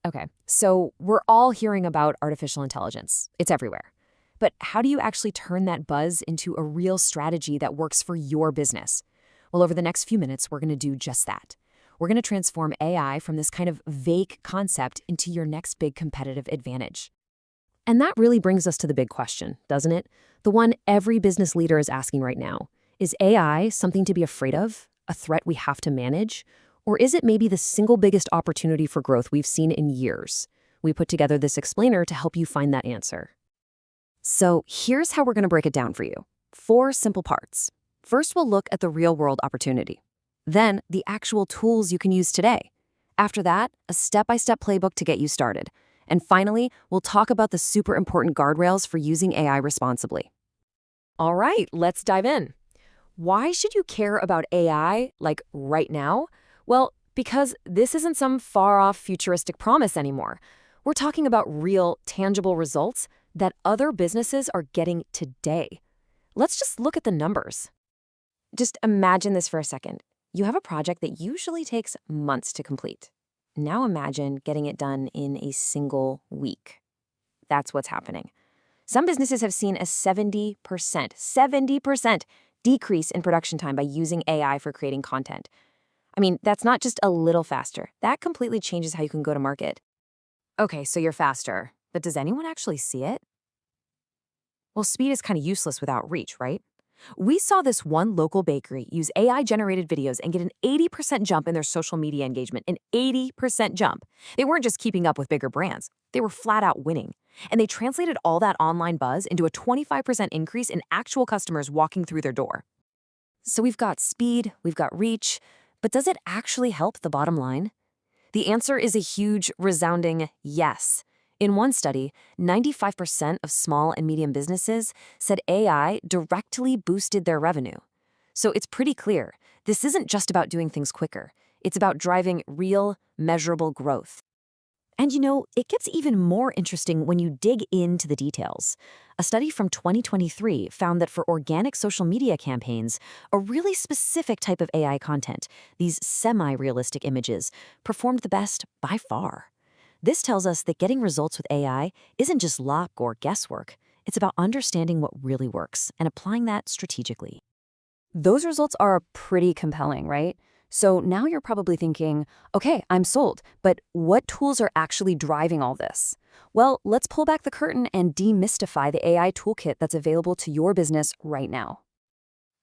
Okay, so we're all hearing about artificial intelligence. It's everywhere. But how do you actually turn that buzz into a real strategy that works for your business? Well, over the next few minutes, we're going to do just that. We're going to transform AI from this kind of vague concept into your next big competitive advantage. And that really brings us to the big question, doesn't it? The one every business leader is asking right now. Is AI something to be afraid of? A threat we have to manage? Or is it maybe the single biggest opportunity for growth we've seen in years? We put together this explainer to help you find that answer. So here's how we're going to break it down for you. 4 simple parts. First, we'll look at the real-world opportunity. Then, the actual tools you can use today. After that, a step-by-step playbook to get you started. And finally, we'll talk about the super important guardrails for using AI responsibly. All right, let's dive in. Why should you care about AI, like right now? Well, because this isn't some far-off futuristic promise anymore. We're talking about real, tangible results that other businesses are getting today. Let's just look at the numbers. Just imagine this for a second. You have a project that usually takes months to complete. Now imagine getting it done in a single week. That's what's happening. Some businesses have seen a 70% decrease in production time by using AI for creating content. I mean, that's not just a little faster. That completely changes how you can go to market. Okay, so you're faster, but does anyone actually see it? Well, speed is kind of useless without reach, right? We saw this one local bakery use AI-generated videos and get an 80% jump in their social media engagement, an 80% jump. They weren't just keeping up with bigger brands. They were flat out winning. And they translated all that online buzz into a 25% increase in actual customers walking through their door. So we've got speed, we've got reach, but does it actually help the bottom line? The answer is a huge, resounding yes. In one study, 95% of small and medium businesses said AI directly boosted their revenue. So it's pretty clear, this isn't just about doing things quicker. It's about driving real, measurable growth. And you know, it gets even more interesting when you dig into the details. A study from 2023 found that for organic social media campaigns, a really specific type of AI content, these semi-realistic images, performed the best by far. This tells us that getting results with AI isn't just luck or guesswork. It's about understanding what really works and applying that strategically. Those results are pretty compelling, right? So now you're probably thinking, okay, I'm sold, but what tools are actually driving all this? Well, let's pull back the curtain and demystify the AI toolkit that's available to your business right now.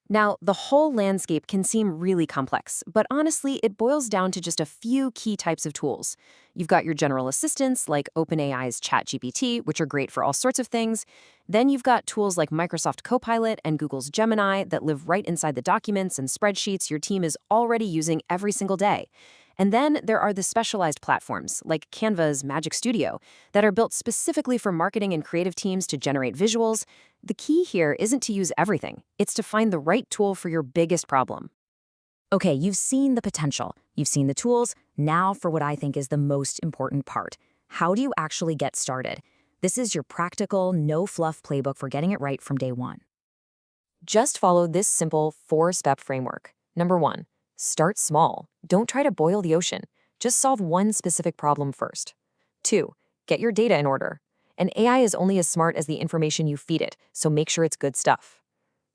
Now, the whole landscape can seem really complex, but honestly, it boils down to just a few key types of tools. You've got your general assistants like OpenAI's ChatGPT, which are great for all sorts of things. Then you've got tools like Microsoft Copilot and Google's Gemini that live right inside the documents and spreadsheets your team is already using every single day. And then there are the specialized platforms, like Canva's Magic Studio, that are built specifically for marketing and creative teams to generate visuals. The key here isn't to use everything. It's to find the right tool for your biggest problem. Okay, you've seen the potential. You've seen the tools. Now for what I think is the most important part. How do you actually get started? This is your practical, no-fluff playbook for getting it right from day one. Just follow this simple 4-step framework. Number 1. Start small. Don't try to boil the ocean. Just solve one specific problem first. 2. Get your data in order. And AI is only as smart as the information you feed it, so make sure it's good stuff.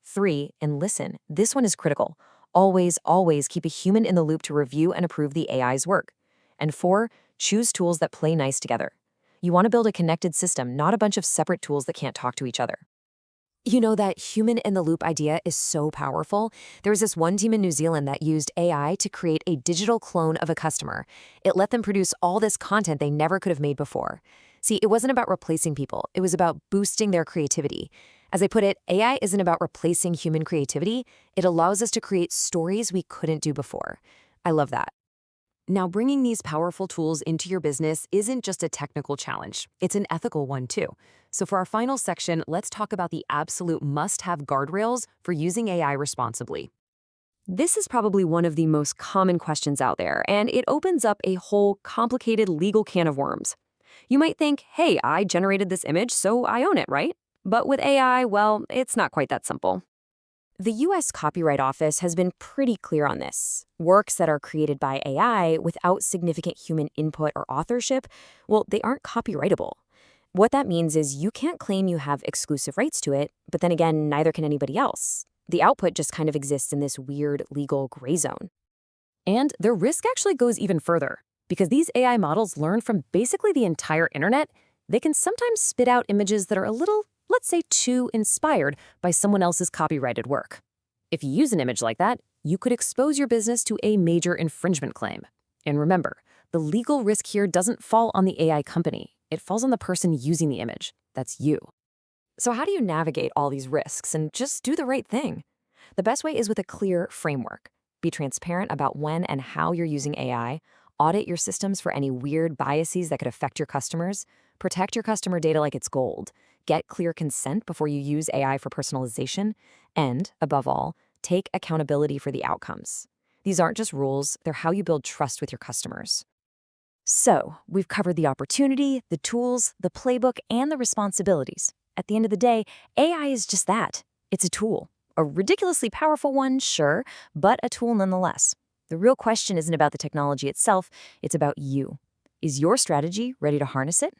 3. And listen, this one is critical. Always keep a human in the loop to review and approve the AI's work. And 4. Choose tools that play nice together. You want to build a connected system, not a bunch of separate tools that can't talk to each other. You know, that human-in-the-loop idea is so powerful. There was this one team in New Zealand that used AI to create a digital clone of a customer. It let them produce all this content they never could have made before. See, it wasn't about replacing people. It was about boosting their creativity. As I put it, AI isn't about replacing human creativity. It allows us to create stories we couldn't do before. I love that. Now, bringing these powerful tools into your business isn't just a technical challenge. It's an ethical one, too. So for our final section, let's talk about the absolute must-have guardrails for using AI responsibly. This is probably one of the most common questions out there, and it opens up a whole complicated legal can of worms. You might think, hey, I generated this image, so I own it, right? But with AI, well, it's not quite that simple. The US Copyright Office has been pretty clear on this. Works that are created by AI without significant human input or authorship, well, they aren't copyrightable. What that means is you can't claim you have exclusive rights to it, but then again, neither can anybody else. The output just kind of exists in this weird legal gray zone. And their risk actually goes even further. Because these AI models learn from basically the entire internet, they can sometimes spit out images that are a little, let's say, too inspired by someone else's copyrighted work. If you use an image like that, you could expose your business to a major infringement claim. And remember, the legal risk here doesn't fall on the AI company. It falls on the person using the image. That's you. So how do you navigate all these risks and just do the right thing? The best way is with a clear framework. Be transparent about when and how you're using AI, audit your systems for any weird biases that could affect your customers, protect your customer data like it's gold, get clear consent before you use AI for personalization, and, above all, take accountability for the outcomes. These aren't just rules, they're how you build trust with your customers. So, we've covered the opportunity, the tools, the playbook, and the responsibilities. At the end of the day, AI is just that. It's a tool. A ridiculously powerful one, sure, but a tool nonetheless. The real question isn't about the technology itself, it's about you. Is your strategy ready to harness it?